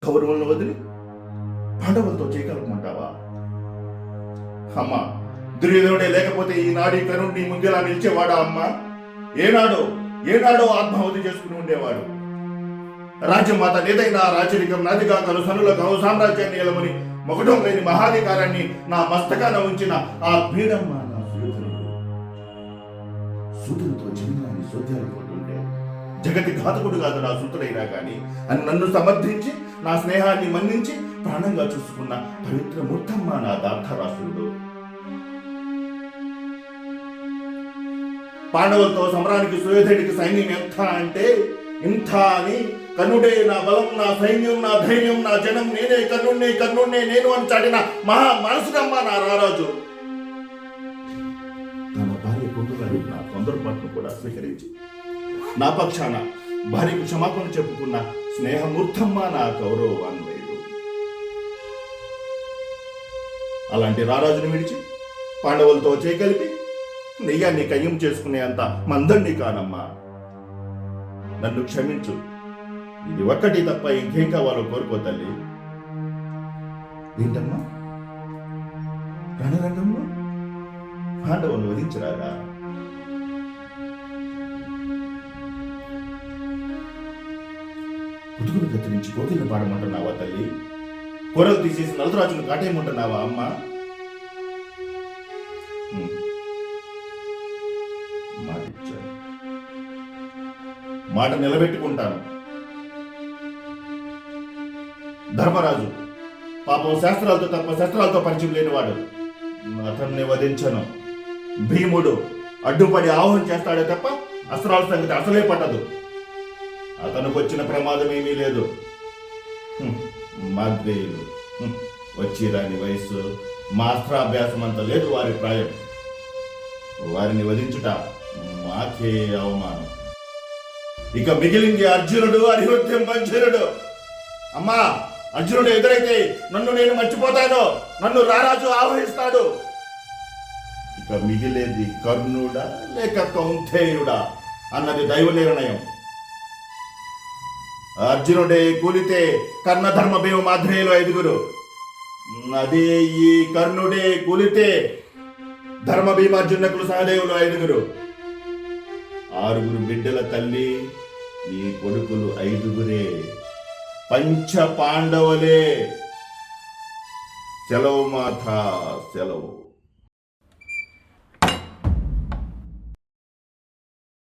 కౌరవులను వదిలి పాండవులతో చేయగలమంటావా? అమ్మా, దుర్యోధనుడే లేకపోతే ఈనాడు ఈ కరుణ్ణి ముందులా నిలిచేవాడా అమ్మా? ఏనాడో ఆత్మాహుతి చేసుకుని ఉండేవాడు. రాజ్యమాత నేదైనా రాచరికం నాదిగా కను సనుల కను సామ్రాజ్యాన్ని ఎలమని మొగటం లేని మహాధికారాన్ని నా మస్తకాన ఉంచిన ఆ పీడమ్మ నా సూతులతో చిన్నాన్ని సోద్యాలు పోతుంటే జగతి ఘాతకుడు కాదు నా సూతుడైనా కానీ అని నన్ను సమర్థించి నా స్నేహాన్ని మన్నించి ప్రాణంగా చూసుకున్న పవిత్ర మూర్తమ్మ నా దార్థరాసుడు. పాండవులతో సమరానికి సుయోధనుడికి సైన్యం ఎంత అంటే ఇంత అని కర్ణుడే నా బలం, నా సైన్యం, నా ధైర్యం, నా జనం, నేనే కర్ణుణ్ణే నేను అని చాటిన మహా మనసుడమ్మ నా రారాజు. తన భార్య కుటుంబాన్ని నా తొందరపాటును కూడా స్వీకరించి నా పక్షాన భార్యకు క్షమాపణ చెప్పుకున్న స్నేహమూర్తమ్మ నా కౌరవాన్వయుడు. అలాంటి రారాజును విడిచి పాండవులతో చేయగలిపి నెయ్యాన్ని కయ్యం చేసుకునే అంత మందండి కానమ్మా. నన్ను క్షమించు, ఇది ఒక్కటి తప్ప ఇంకేం కావాలో కోరుకో తల్లి. ఏంటమ్మా, రణరంగంలో పాండవులు వధించరాగా? కుతుకులు కత్తిరించి కోకిలను పాడమంటున్నావా తల్లి? కూరలు తీసేసి నలతరాజును కాటేయమంటున్నావా అమ్మా? మాట నిలబెట్టుకుంటాను. ధర్మరాజు పాపం శాస్త్రాలతో తప్ప శస్త్రాలతో పరిచయం లేనివాడు, అతన్ని వధించను. భీముడు అడ్డుపడి ఆహ్వానం చేస్తాడే తప్ప అస్త్రాల సంగతి అసలే పట్టదు. అతనికి వచ్చిన ప్రమాదం ఏమీ లేదు. మాద్రేయులు వచ్చి రాని వయస్సు, మా అస్త్రాభ్యాసం అంత లేదు వారి ప్రాయం. వారిని వధించుట మాకే అవమానం. ఇక మిగిలింది అర్జునుడు, అనిరుద్ధం పంచరుడు. అమ్మా, అర్జునుడు ఎదురైతే నన్ను నేను మర్చిపోతాను, నన్ను రారాజు ఆహ్వానిస్తాడు. ఇక మిగిలేది కర్ణుడా లేక కౌంతేయుడా అన్నది దైవ నిర్ణయం. అర్జునుడే కూలితే కర్ణధర్మ భీమ మాధ్రేయులు 5. అదే ఈ కర్ణుడే కూలితే ధర్మ భీమార్జునకులు సహదేవులు 5. 6 బిడ్డల తల్లి ఈ కొడుకులు 5. పంచ పాండవులే. సెలవు మాత సెలవు.